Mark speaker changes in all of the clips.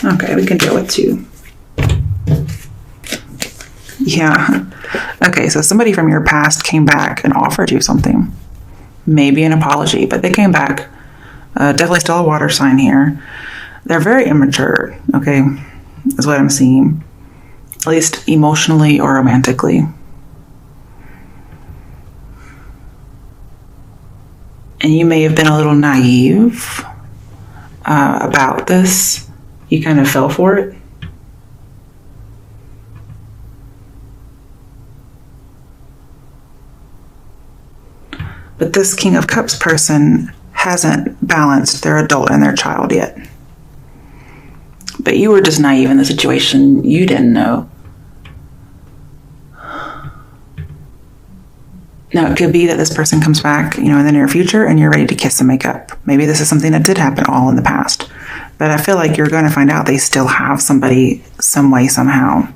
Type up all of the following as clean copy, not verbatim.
Speaker 1: Okay, we can deal with 2. Yeah. Okay, so somebody from your past came back and offered you something. Maybe an apology, but they came back. Definitely still a water sign here. They're very immature, okay, is what I'm seeing. At least emotionally or romantically. And you may have been a little naive about this. You kind of fell for it. But this King of Cups person hasn't balanced their adult and their child yet. But you were just naive in the situation. You didn't know. Now, it could be that this person comes back, in the near future and you're ready to kiss and make up. Maybe this is something that did happen all in the past. But I feel like you're going to find out they still have somebody some way, somehow.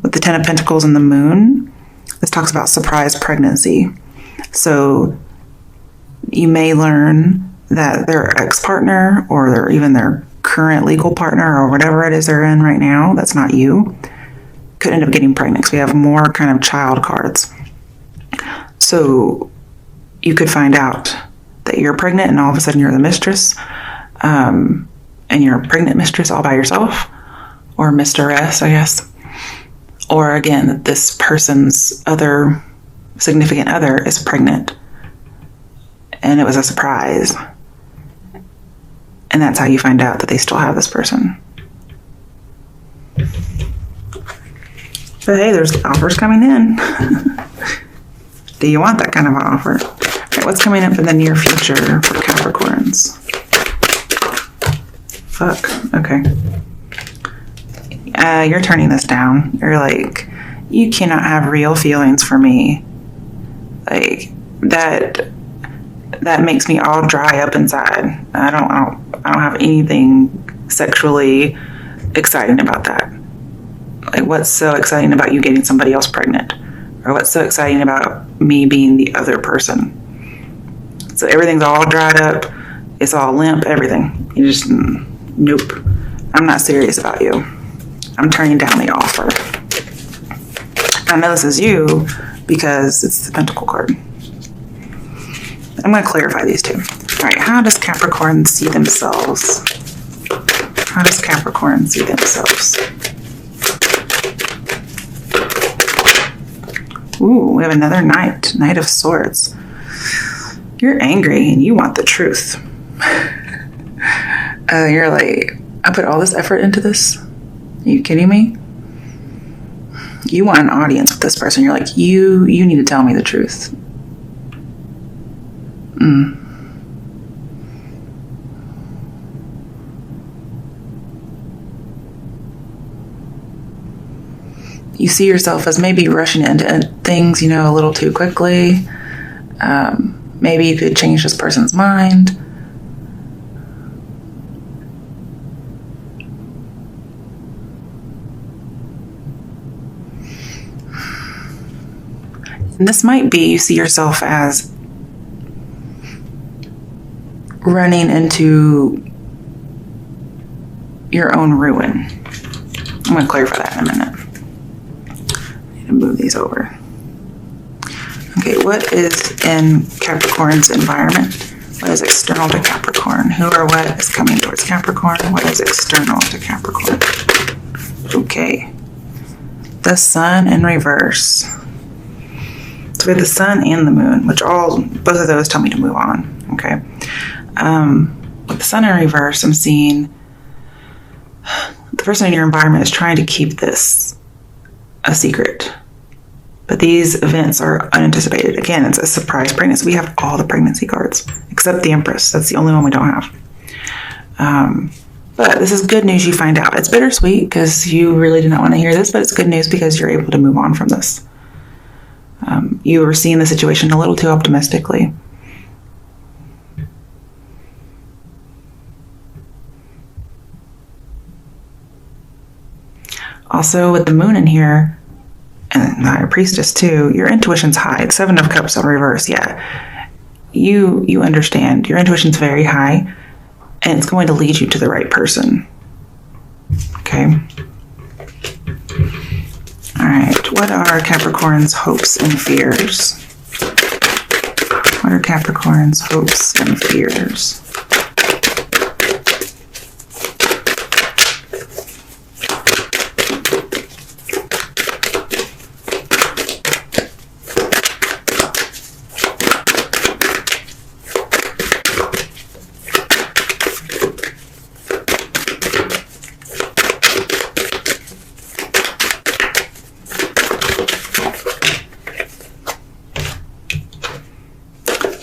Speaker 1: With the 10 of Pentacles and the Moon, this talks about surprise pregnancy. So you may learn that their ex-partner or even their current legal partner or whatever it is they're in right now, that's not you, could end up getting pregnant because we have more kind of child cards. So you could find out that you're pregnant and all of a sudden you're the mistress, and you're a pregnant mistress all by yourself, or mistress, I guess. Or again, that this person's other significant other is pregnant and it was a surprise. And that's how you find out that they still have this person. But hey, there's offers coming in. Do you want that kind of an offer? Okay, what's coming up in the near future for Capricorns? Fuck. Okay. You're turning this down. You're like, you cannot have real feelings for me. Like, that makes me all dry up inside. I don't have anything sexually exciting about that. Like, what's so exciting about you getting somebody else pregnant? Or what's so exciting about me being the other person? So everything's all dried up. It's all limp, everything. You just, nope. I'm not serious about you. I'm turning down the offer. I know this is you because it's the Pentacle card. I'm going to clarify these two. All right, how does Capricorn see themselves? How does Capricorn see themselves? Ooh, we have another Knight. Knight of Swords. You're angry and you want the truth. You're like, I put all this effort into this? Are you kidding me? You want an audience with this person. You're like, you need to tell me the truth. You see yourself as maybe rushing into things, a little too quickly. Maybe you could change this person's mind. And this might be you see yourself as running into your own ruin. I'm going to clarify that in a minute. I need to move these over. Okay, what is in Capricorn's environment? What is external to Capricorn? Who or what is coming towards Capricorn? What is external to Capricorn? Okay. The Sun in reverse. So we have the Sun and the Moon, which both of those tell me to move on. Okay. With the Sun in reverse, I'm seeing the person in your environment is trying to keep this a secret. But these events are unanticipated. Again, it's a surprise pregnancy. We have all the pregnancy cards, except the Empress. That's the only one we don't have. But this is good news you find out. It's bittersweet because you really did not want to hear this, but it's good news because you're able to move on from this. You were seeing the situation a little too optimistically. Also, with the Moon in here, and the High Priestess too, your intuition's high. It's 7 of Cups in reverse, yeah. You understand. Your intuition's very high, And it's going to lead you to the right person. Okay. All right. What are Capricorn's hopes and fears? What are Capricorn's hopes and fears?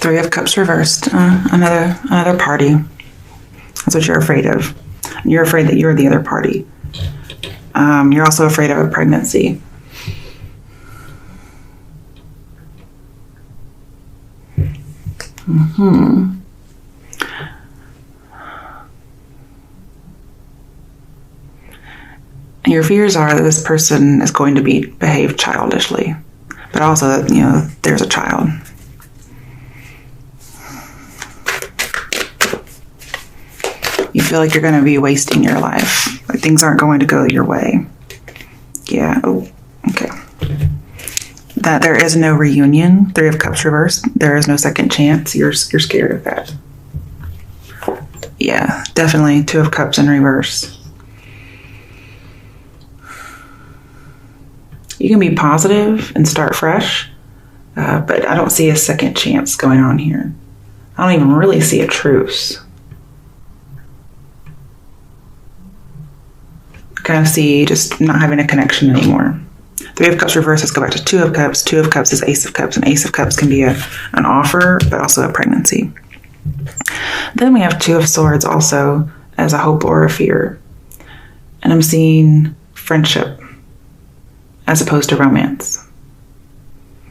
Speaker 1: Three of Cups reversed. Another party. That's what you're afraid of. You're afraid that you're the other party. You're also afraid of a pregnancy. Your fears are that this person is going to behave childishly, but also that, there's a child. You feel like you're going to be wasting your life. Like things aren't going to go your way. Yeah. Oh, okay. That there is no reunion. Three of Cups reversed. There is no second chance. You're scared of that. Yeah, definitely. Two of Cups in reverse. You can be positive and start fresh, but I don't see a second chance going on here. I don't even really see a truce. Kind of see just not having a connection anymore. Three of Cups reverse. Let's go back to Two of Cups. Two of Cups is Ace of Cups, and Ace of Cups can be an offer, but also a pregnancy. Then we have Two of Swords also as a hope or a fear. And I'm seeing friendship as opposed to romance.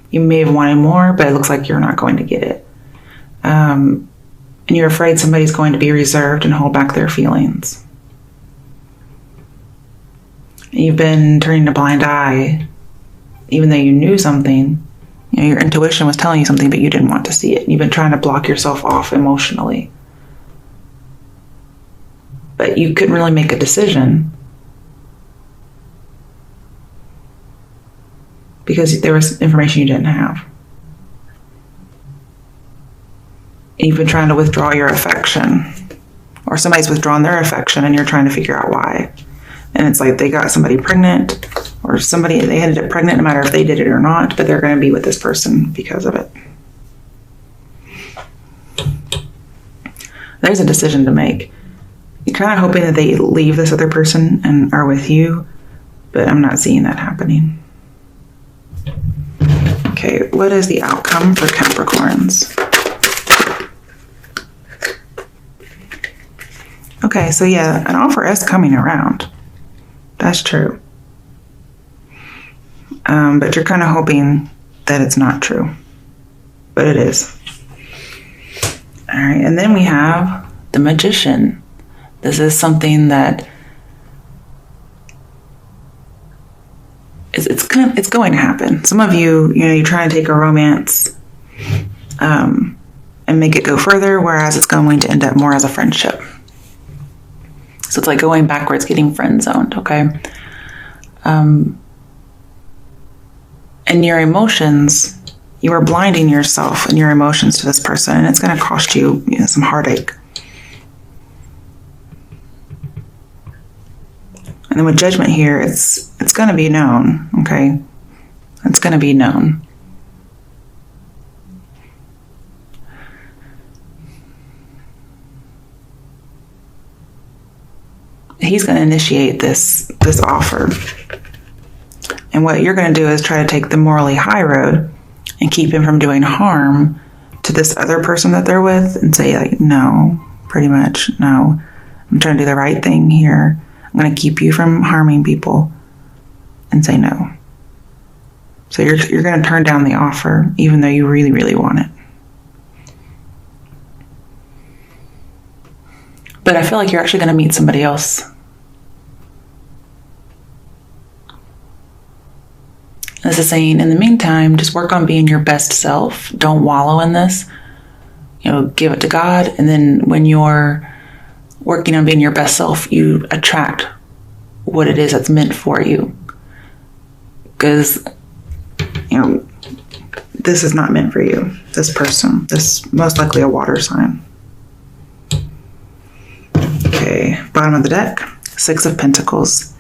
Speaker 1: You may have wanted more, but it looks like you're not going to get it. And you're afraid somebody's going to be reserved and hold back their feelings. You've been turning a blind eye, even though you knew something. Your intuition was telling you something, but you didn't want to see it. You've been trying to block yourself off emotionally. But you couldn't really make a decision because there was information you didn't have. And you've been trying to withdraw your affection, or somebody's withdrawn their affection and you're trying to figure out why. And it's like they got somebody pregnant, or they ended up pregnant no matter if they did it or not, but they're going to be with this person because of it. There's a decision to make. You're kind of hoping that they leave this other person and are with you, but I'm not seeing that happening. Okay, what is the outcome for Capricorns? Okay, so yeah, an offer is coming around. That's true. But you're kind of hoping that it's not true. But it is. All right, and then we have the Magician. This is something that it's going to happen. Some of you, you're trying to take a romance and make it go further, whereas it's going to end up more as a friendship. So it's like going backwards, getting friend zoned, okay? And your emotions, you are blinding yourself and your emotions to this person, and it's going to cost you, some heartache. And then with Judgment here, it's going to be known, okay? It's going to be known. He's going to initiate this offer. And what you're going to do is try to take the morally high road and keep him from doing harm to this other person that they're with and say, like, no, pretty much, no. I'm trying to do the right thing here. I'm going to keep you from harming people and say no. So you're going to turn down the offer even though you really, really want it. But I feel like you're actually going to meet somebody else. This is saying, in the meantime, just work on being your best self. Don't wallow in this. Give it to God. And then when you're working on being your best self, you attract what it is that's meant for you. Because, this is not meant for you. This person, this most likely a water sign. Okay, bottom of the deck, 6 of Pentacles.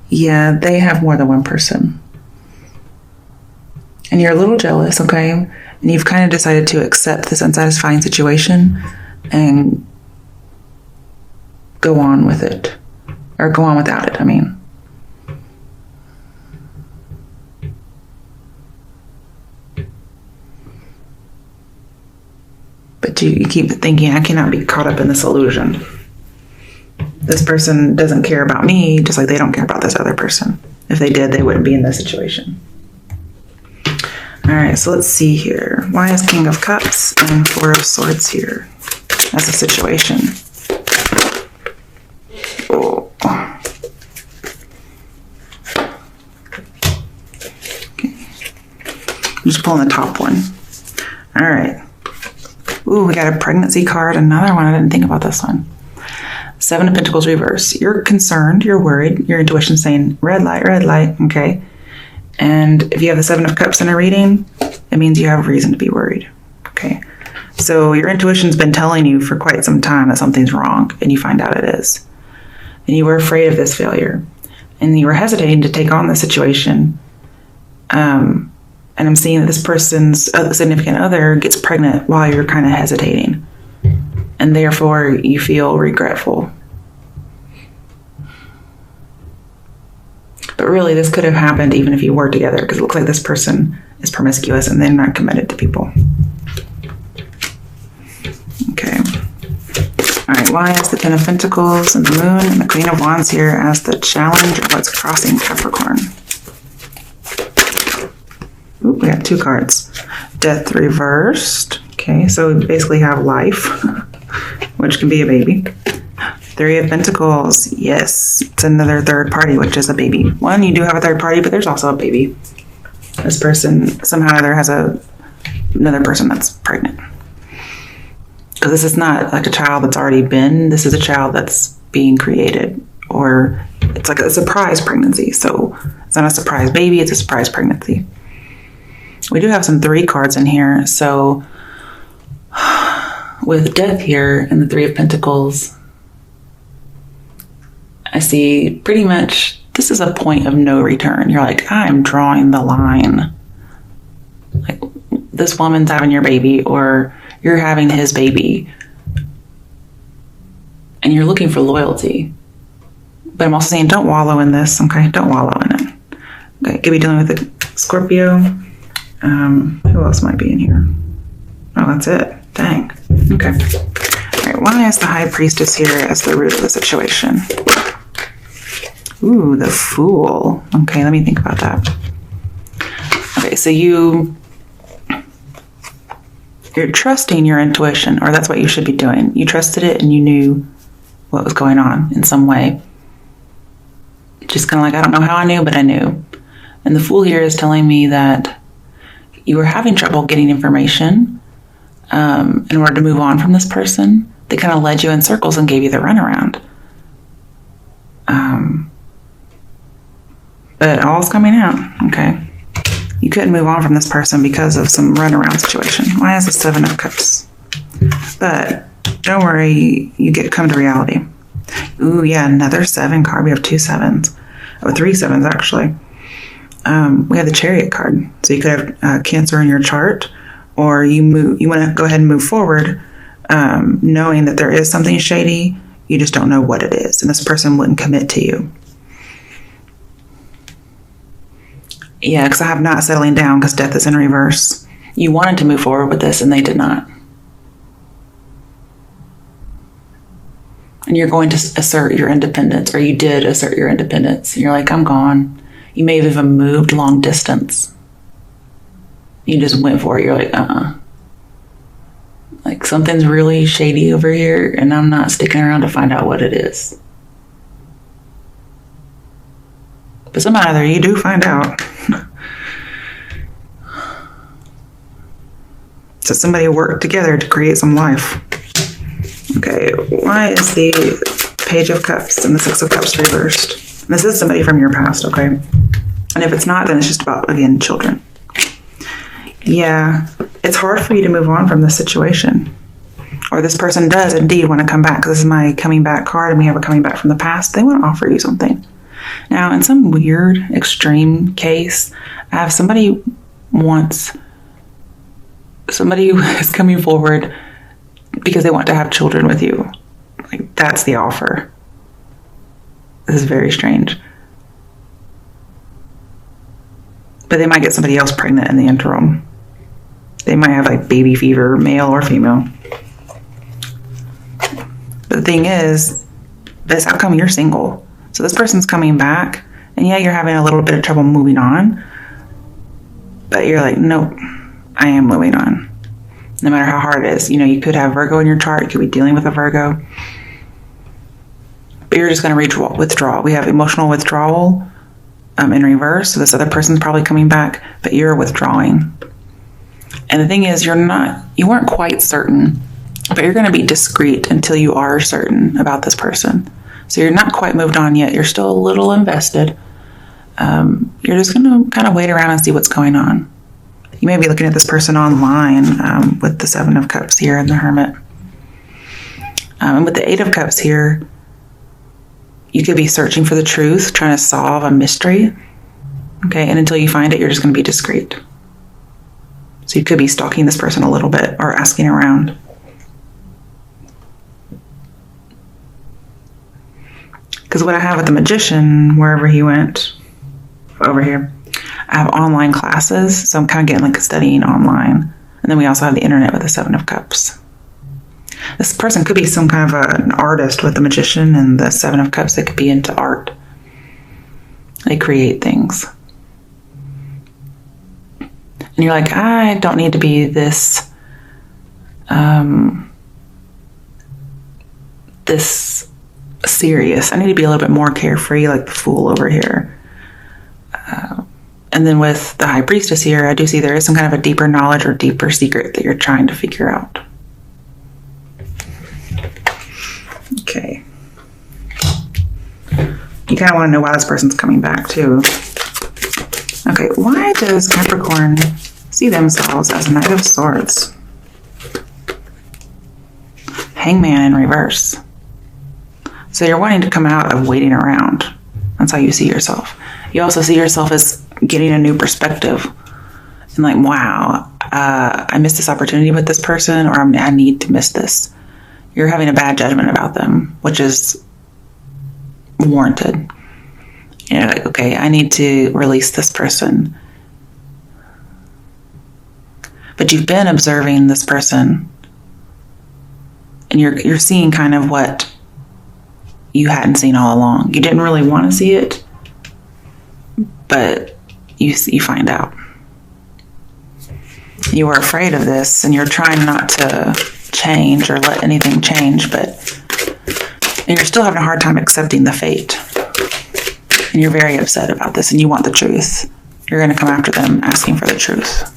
Speaker 1: Yeah, they have more than one person. And you're a little jealous, okay? And you've kind of decided to accept this unsatisfying situation and go on with it. Or go on without it, I mean. But you keep thinking, I cannot be caught up in this illusion. This person doesn't care about me, just like they don't care about this other person. If they did, they wouldn't be in this situation. All right, so let's see here. Why is King of Cups and 4 of Swords here? That's a situation. Oh. Okay. I'm just pulling the top one. All right. Ooh, we got a pregnancy card. Another one. I didn't think about this one. 7 of Pentacles reverse. You're concerned. You're worried. Your intuition's saying red light, okay? And if you have the 7 of Cups in a reading, it means you have reason to be worried, okay? So your intuition's been telling you for quite some time that something's wrong, and you find out it is. And you were afraid of this failure. And you were hesitating to take on the situation. And I'm seeing that this person's significant other gets pregnant while you're kind of hesitating. And therefore, you feel regretful. But really, this could have happened even if you were together, because it looks like this person is promiscuous and they're not committed to people. Okay. All right, why is the 10 of Pentacles and the Moon and the Queen of Wands here as the challenge of what's crossing Capricorn? Ooh, we got 2 cards. Death reversed. Okay, so we basically have life, which can be a baby. 3 of Pentacles. Yes, it's another third party, which is a baby. One, you do have a third party, but there's also a baby. This person somehow or other has another person that's pregnant. Because this is not like a child that's already been. This is a child that's being created. Or it's like a surprise pregnancy. So it's not a surprise baby, it's a surprise pregnancy. We do have some 3 cards in here. So with death here and the 3 of Pentacles, I see pretty much this is a point of no return. You're like, I'm drawing the line. Like, this woman's having your baby, or you're having his baby. And you're looking for loyalty. But I'm also saying, don't wallow in this, okay? Don't wallow in it. Okay, could be dealing with a Scorpio. Who else might be in here? Oh, that's it. Dang. Okay. All right, why is the High Priestess here as the root of the situation? Ooh, the Fool. Okay, let me think about that. Okay, so you're trusting your intuition, or that's what you should be doing. You trusted it and you knew what was going on in some way. Just kind of like, I don't know how I knew, but I knew. And the Fool here is telling me that you were having trouble getting information in order to move on from this person. They kind of led you in circles and gave you the runaround. But all's coming out, okay? You couldn't move on from this person because of some runaround situation. Why is the 7 of Cups? But don't worry, you come to reality. Ooh, yeah, another 7 card. We have 2 7s. Oh, 3 7s, actually. We have the Chariot card. So you could have Cancer in your chart, or you want to go ahead and move forward, knowing that there is something shady. You just don't know what it is, and this person wouldn't commit to you. Yeah, because I have not settling down because death is in reverse. You wanted to move forward with this, and they did not. And you're going to assert your independence, or you did assert your independence. And you're like, I'm gone. You may have even moved long distance. You just went for it. You're like, Like, something's really shady over here, and I'm not sticking around to find out what it is. But somehow either you do find out. So somebody worked together to create some life. Okay, why is the Page of Cups and the Six of Cups reversed? This is somebody from your past, okay? And if it's not, then it's just about, again, children. Yeah, it's hard for you to move on from this situation. Or this person does indeed want to come back. This is my coming back card, and we have a coming back from the past. They want to offer you something. Now, in some weird, extreme case, I have somebody who is coming forward because they want to have children with you. Like, that's the offer. This is very strange. But they might get somebody else pregnant in the interim. They might have like baby fever, male or female. But the thing is, this outcome, you're single. So this person's coming back, and yeah, you're having a little bit of trouble moving on. But you're like, nope, I am moving on. No matter how hard it is. You know, you could have Virgo in your chart. You could be dealing with a Virgo. But you're just going to withdraw. We have emotional withdrawal in reverse. So this other person's probably coming back, but you're withdrawing. And the thing is, you weren't quite certain, but you're going to be discreet until you are certain about this person. So you're not quite moved on yet. You're still a little invested. You're just going to kind of wait around and see what's going on. You may be looking at this person online with the Seven of Cups here and the Hermit. And with the Eight of Cups here, you could be searching for the truth, trying to solve a mystery. Okay, and until you find it, you're just going to be discreet. So you could be stalking this person a little bit or asking around. Because what I have with the Magician, wherever he went, over here, I have online classes. So I'm kind of getting like studying online. And then we also have the internet with the Seven of Cups. This person could be some kind of an artist with the Magician and the Seven of Cups. They could be into art. They create things. And you're like, I don't need to be this serious. I need to be a little bit more carefree, like the Fool over here. And then with the High Priestess here, I do see there is some kind of a deeper knowledge or deeper secret that you're trying to figure out. Okay. You kind of want to know why this person's coming back too. Okay, why does Capricorn see themselves as a Knight of Swords? Hangman in reverse. So you're wanting to come out of waiting around. That's how you see yourself. You also see yourself as getting a new perspective. And like, wow, I missed this opportunity with this person, or I need to miss this. You're having a bad judgment about them, which is warranted. And you're like, okay, I need to release this person. But you've been observing this person, and you're seeing kind of what you hadn't seen all along. You didn't really want to see it, but you find out. You were afraid of this, and you're trying not to change or let anything change, and you're still having a hard time accepting the fate. And you're very upset about this, and you want the truth. You're going to come after them asking for the truth.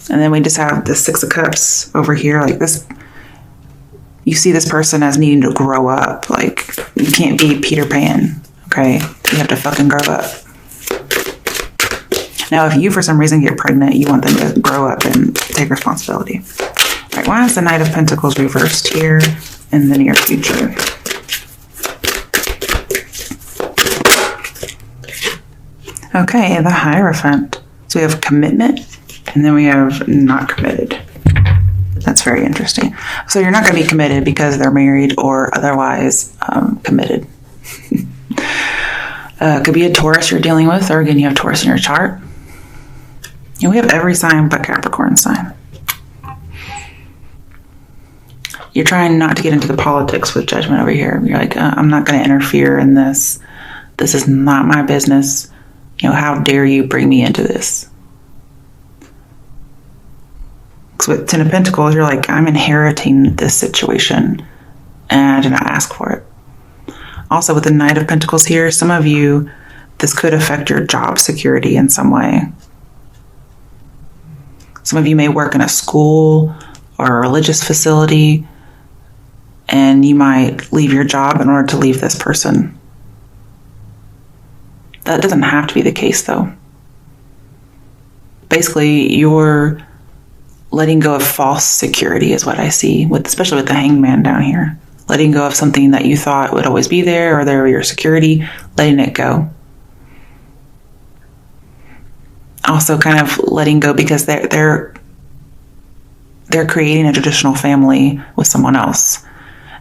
Speaker 1: And then we just have the Six of Cups over here, like this. You see this person as needing to grow up. Like, you can't be Peter Pan, okay? You have to fucking grow up. Now, if you, for some reason, get pregnant, you want them to grow up and take responsibility. All right, why is the Knight of Pentacles reversed here in the near future? Okay, the Hierophant. So we have commitment, and then we have not committed. That's very interesting. So you're not going to be committed because they're married or otherwise committed. Could be a Taurus you're dealing with, or again, you have Taurus in your chart. And we have every sign but Capricorn sign. You're trying not to get into the politics with judgment over here. You're like, I'm not going to interfere in this. This is not my business. You know, how dare you bring me into this? Because with Ten of Pentacles, you're like, I'm inheriting this situation, and I did not ask for it. Also, with the Knight of Pentacles here, some of you, this could affect your job security in some way. Some of you may work in a school or a religious facility and you might leave your job in order to leave this person. That doesn't have to be the case, though. Basically, you're letting go of false security is what I see, especially with the hangman down here. Letting go of something that you thought would always be there, or there were your security, letting it go. Also kind of letting go because they're creating a traditional family with someone else.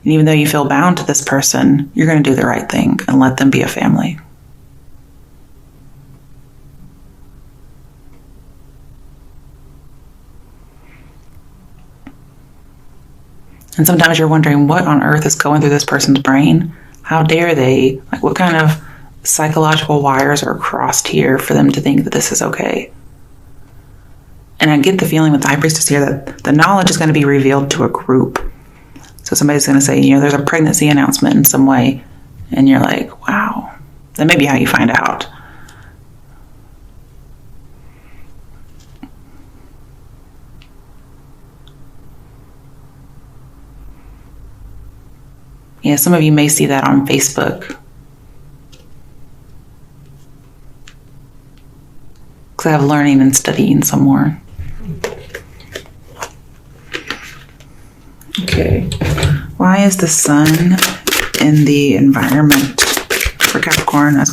Speaker 1: And even though you feel bound to this person, you're going to do the right thing and let them be a family. And sometimes you're wondering what on earth is going through this person's brain. How dare they? Like, what kind of psychological wires are crossed here for them to think that this is okay? And I get the feeling with the High Priestess here that the knowledge is going to be revealed to a group. So somebody's going to say, there's a pregnancy announcement in some way. And you're like, wow. That may be how you find out. Yeah, some of you may see that on Facebook. Because I have learning and studying some more. Okay. Why is the sun in the environment for Capricorn as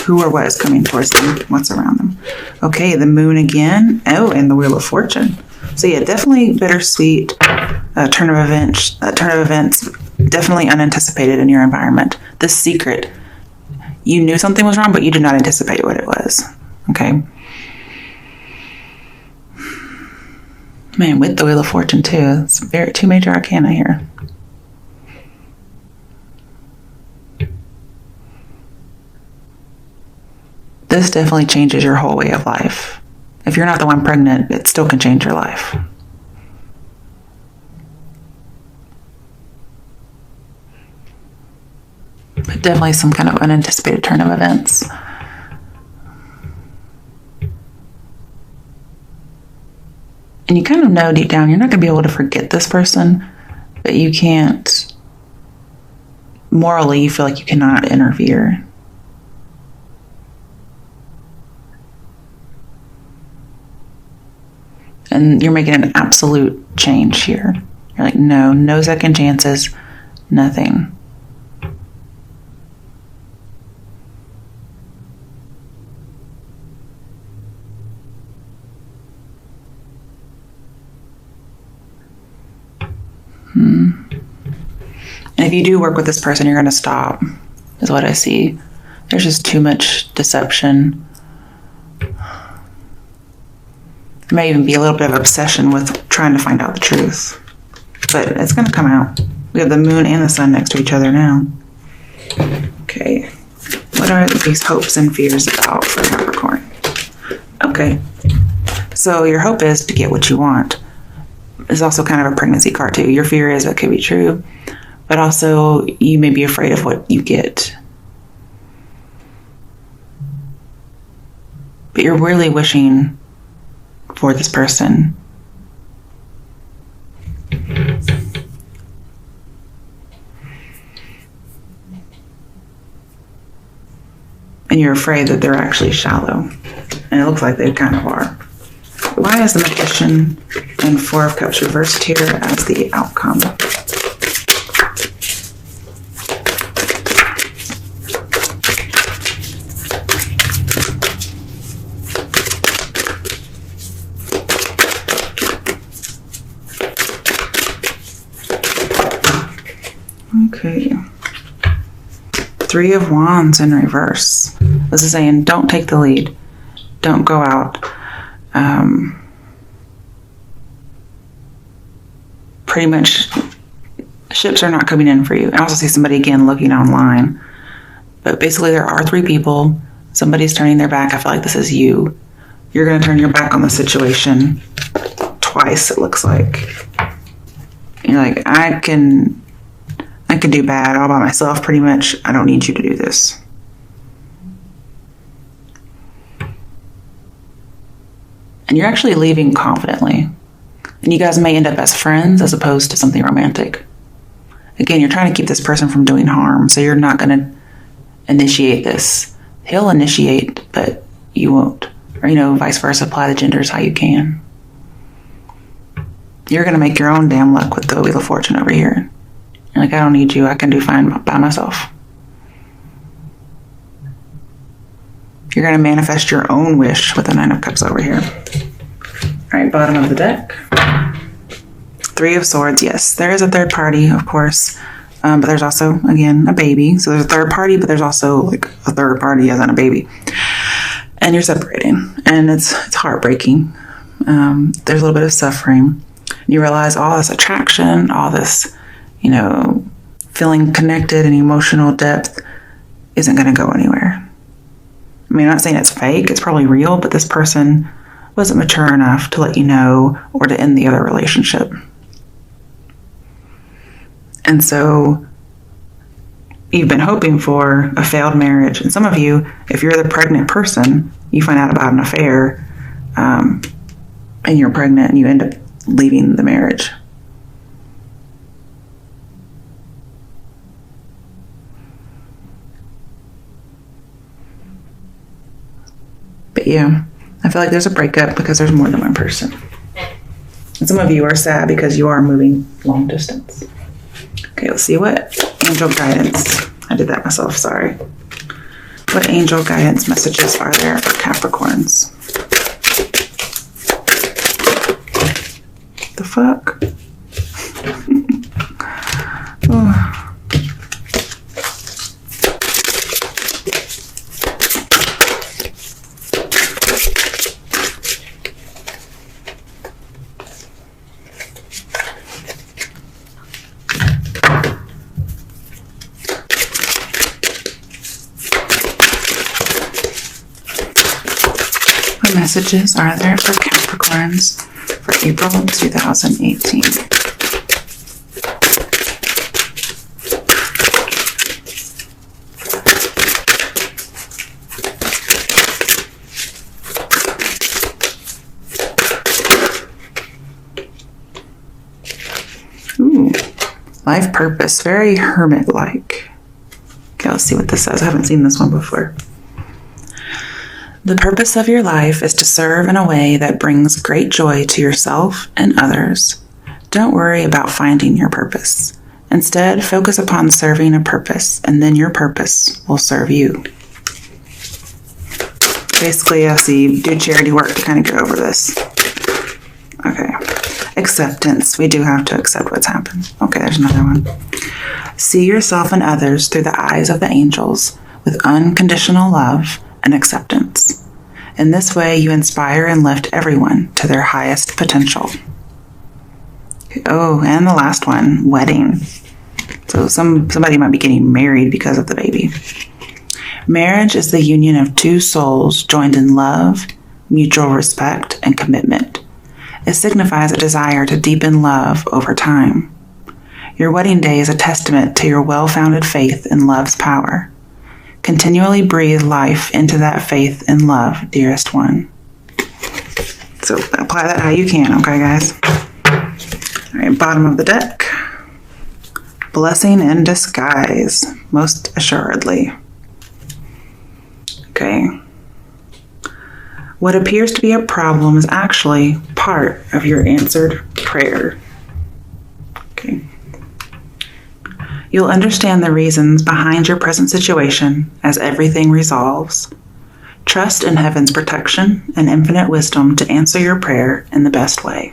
Speaker 1: who or what is coming towards them, what's around them? Okay, the moon again. Oh, and the Wheel of Fortune. So yeah, definitely bittersweet turn of events, definitely unanticipated in your environment. This secret, you knew something was wrong, but you did not anticipate what it was. Okay. Man, with the Wheel of Fortune too. It's two major arcana here. This definitely changes your whole way of life. If you're not the one pregnant, it still can change your life. But definitely some kind of unanticipated turn of events. And you kind of know deep down you're not going to be able to forget this person, but you can't, morally, you feel like you cannot interfere. And you're making an absolute change here. You're like, no second chances, nothing. And if you do work with this person, you're going to stop, is what I see. There's just too much deception. There may even be a little bit of obsession with trying to find out the truth. But it's going to come out. We have the moon and the sun next to each other now. Okay. What are these hopes and fears about for Capricorn? Okay. So your hope is to get what you want. It's also kind of a pregnancy card too. Your fear is it could be true. But also you may be afraid of what you get. But you're really wishing for this person. And you're afraid that they're actually shallow. And it looks like they kind of are. Why is the Magician and Four of Cups reversed here as the outcome? Okay. Three of Wands in reverse. This is saying don't take the lead. Don't go out. Pretty much ships are not coming in for you. I also see somebody again looking online. But basically there are three people. Somebody's turning their back. I feel like this is you. You're going to turn your back on the situation twice, it looks like. You're like, I can do bad all by myself pretty much. I don't need you to do this. And you're actually leaving confidently. And you guys may end up as friends as opposed to something romantic. Again, you're trying to keep this person from doing harm, so you're not going to initiate this. He'll initiate, but you won't. Or, vice versa, apply the genders how you can. You're going to make your own damn luck with the Wheel of Fortune over here. You're like, I don't need you. I can do fine by myself. You're going to manifest your own wish with the Nine of Cups over here. All right, bottom of the deck. Three of Swords. Yes, there is a third party, of course. But there's also, again, a baby. So there's a third party, but there's also like a third party as in a baby. And you're separating. And it's heartbreaking. There's a little bit of suffering. You realize all this attraction, all this, feeling connected and emotional depth isn't going to go anywhere. I mean, I'm not saying it's fake. It's probably real, but this person wasn't mature enough to let you know or to end the other relationship. And so you've been hoping for a failed marriage. And some of you, if you're the pregnant person, you find out about an affair and you're pregnant and you end up leaving the marriage. But yeah, I feel like there's a breakup because there's more than one person. And some of you are sad because you are moving long distance. Okay, let's see what angel guidance. I did that myself, sorry. What angel guidance messages are there for Capricorns? The fuck? Oh. What messages are there for Capricorns for April 2018? Ooh, life purpose, very hermit-like. Okay, let's see what this says. I haven't seen this one before. The purpose of your life is to serve in a way that brings great joy to yourself and others. Don't worry about finding your purpose. Instead, focus upon serving a purpose, and then your purpose will serve you. Basically, I see do charity work to kind of get over this. Okay. Acceptance. We do have to accept what's happened. Okay, there's another one. See yourself and others through the eyes of the angels with unconditional love and acceptance. In this way, you inspire and lift everyone to their highest potential. Oh, and the last one, wedding. So somebody might be getting married because of the baby. Marriage is the union of two souls joined in love, mutual respect, and commitment. It signifies a desire to deepen love over time. Your wedding day is a testament to your well-founded faith in love's power. Continually breathe life into that faith and love, dearest one. So apply that how you can, okay, guys? All right, bottom of the deck. Blessing in disguise, most assuredly. Okay. What appears to be a problem is actually part of your answered prayer. Okay. You'll understand the reasons behind your present situation as everything resolves. Trust in heaven's protection and infinite wisdom to answer your prayer in the best way.